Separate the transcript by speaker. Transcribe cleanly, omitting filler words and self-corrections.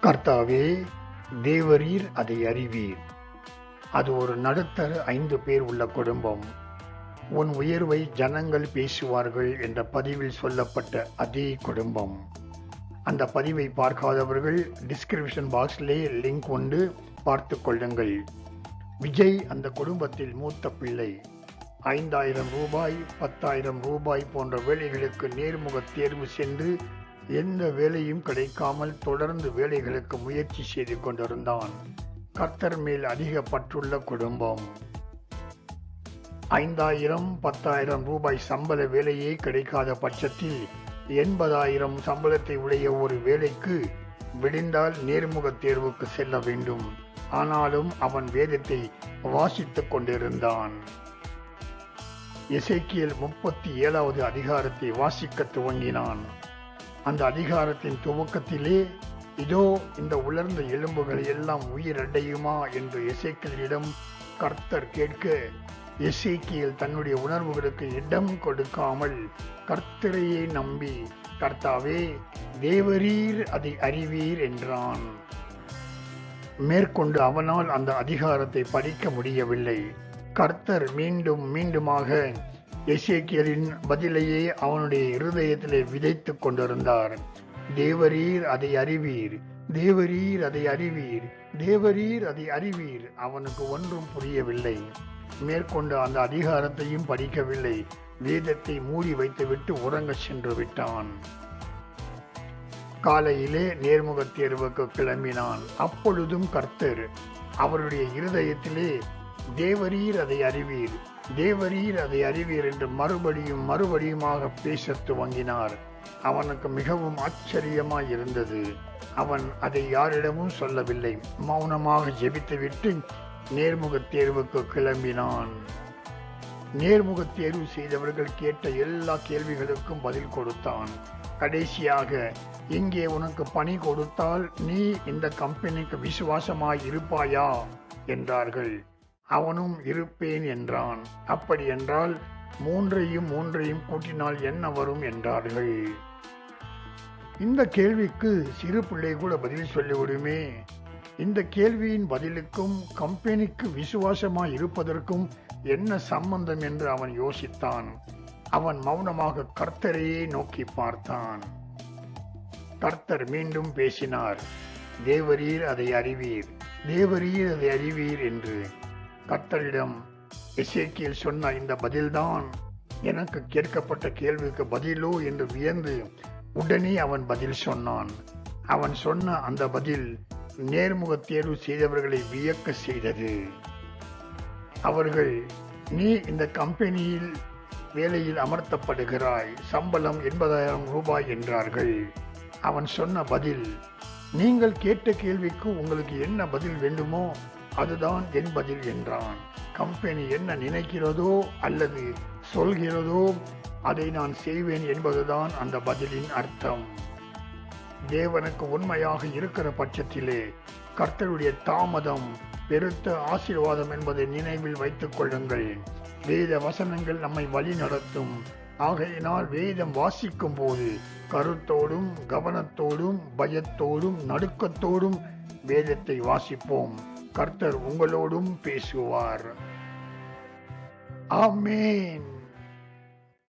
Speaker 1: கர்த்தாவே, தேவரீர் அதை அறிவீர். அது ஒரு நடுத்தர 5 பேர் உள்ள குடும்பம். உன் உயர்வை ஜனங்கள் பேசுவார்கள் என்ற பதிவில் சொல்லப்பட்ட அதே குடும்பம். அந்த பதிவை பார்க்காதவர்கள் டிஸ்கிரிப்ஷன் பாக்ஸிலே லிங்க் உண்டு, பார்த்து கொள்ளுங்கள். விஜய் அந்த குடும்பத்தில் மூத்த பிள்ளை. 5,000 ரூபாய், 10,000 ரூபாய் போன்ற வேலைகளுக்கு நேர்முக தேர்வு சென்று எந்த வேலையும் கிடைக்காமல் தொடர்ந்து வேலைகளுக்கு முயற்சி செய்து கொண்டிருந்தான். கர்த்தர் மேல் அதிக பற்றுள்ள குடும்பம். 5,000, 10,000 ரூபாய் சம்பள வேலையே கிடைக்காத பட்சத்தில் 80,000 சம்பளத்தை உடைய ஒரு வேலைக்கு விடிந்தால் நேர்முக தேர்வுக்கு செல்ல வேண்டும். ஆனாலும் அவன் வேதத்தை வாசித்துக் கொண்டிருந்தான். எசேக்கியேல் 37வது அதிகாரத்தை வாசிக்க துவங்கினான். அந்த அதிகாரத்தின் துவக்கத்திலே, இதோ இந்த உலர்ந்த எலும்புகள் எல்லாம் உயிரடையுமா என்று எசேக்கியேலிடம் கர்த்தர் கேட்க, எசேக்கியேல் தன்னுடைய உணர்வுகளுக்கு இடம் கொடுக்காமல் கர்த்தரையே நம்பி, கர்த்தாவே, தேவரீர் அதை அறிவீர் என்றான். மேற்கொண்டு அவனால் அந்த அதிகாரத்தை படிக்க முடியவில்லை. கர்த்தர் மீண்டும் மீண்டுமாக எசேக்கியேலின் பதிலையே அவனுடைய இருதயத்திலே விதைத்துக் கொண்டிருந்தார். தேவரீர் அதை அறிவீர், தேவரீர் அதை அறிவீர், தேவரீர் அதை அறிவீர். அவனுக்கு ஒன்றும் புரியவில்லை. மேற்கொண்டு அந்த அதிகாரத்தையும் படிக்கவில்லை. வேதத்தை மூடி வைத்துவிட்டு உறங்க சென்று விட்டான். காலையிலே நேர்முக தேர்வுக்கு கிளம்பினான். அப்பொழுதும் கர்த்தர் அவருடைய இருதயத்திலே தேவரீர் அதை அறிவீர், தேவரீர் அதை அறிவீர் என்று மறுபடியுமாக பேசத் துவங்கினார். அவனுக்கு மிகவும் ஆச்சரியமாய் இருந்தது. அவன் அதை யாரிடமும் சொல்லவில்லை. மௌனமாக ஜெபித்துவிட்டு நேர்முக தேர்வுக்கு கிளம்பினான். நேர்முக தேர்வு செய்தவர்கள் கேட்ட எல்லா கேள்விகளுக்கும் பதில் கொடுத்தான். கடைசியாக, இங்கே உனக்கு பணி கொடுத்தால் நீ இந்த கம்பெனிக்கு விசுவாசமாய் இருப்பாயா என்றார்கள். அவனும் இருப்பேன் என்றான். அப்படி என்றால் மூன்றையும் கூட்டினால் என்ன வரும் என்றார்கள். இந்த கேள்விக்கு சிறு பிள்ளை கூட பதில் சொல்லிவிடுமே. இந்த கேள்வியின் பதிலுக்கும் கம்பெனிக்கு விசுவாசமாய் இருப்பதற்கும் என்ன சம்பந்தம் என்று அவன் யோசித்தான். அவன் மௌனமாக கர்த்தரையே நோக்கி பார்த்தான். கர்த்தர் மீண்டும் பேசினார். தேவரீர் அதை அறிவீர், தேவரீர் அதை அறிவீர் என்று. கர்த்தரிடம் எசேக்கியேல் சொன்ன இந்த பதில்தான் எனக்கு கேட்கப்பட்ட கேள்விக்கு பதிலோ என்று வியந்து உடனே அவன் பதில் சொன்னான். அவன் சொன்ன அந்த பதில் நேர்முக தேர்வு செய்தவர்களை வியக்க செய்தது. அவர்கள், நீ இந்த கம்பெனியில் வேலையில் அமர்த்தப்படுகிறாய், சம்பளம் 80,000 ரூபாய் என்றார்கள். அவன் சொன்ன பதில், நீங்கள் கேட்ட கேள்விக்கு உங்களுக்கு என்ன பதில் வேண்டுமோ அதுதான் என் பதில் என்றான். கம்பெனி என்ன நினைக்கிறதோ அல்லது சொல்கிறதோ அதை நான் செய்வேன் என்பதுதான் அந்த பதிலின் அர்த்தம். தேவனுக்கு உண்மையாக இருக்கிற பட்சத்திலே கர்த்தருடைய தாமதம் பெருத்த ஆசீர்வாதம் என்பதை நினைவில் வைத்துக் கொள்ளுங்கள். வேத வசனங்கள் நம்மை வழி நடத்தும். ஆகையினால் வேதம் வாசிக்கும் போது கருத்தோடும் கவனத்தோடும் பயத்தோடும் நடுக்கத்தோடும் வேதத்தை வாசிப்போம். கர்த்தர் உங்களோடும் பேசுவார். ஆமென்.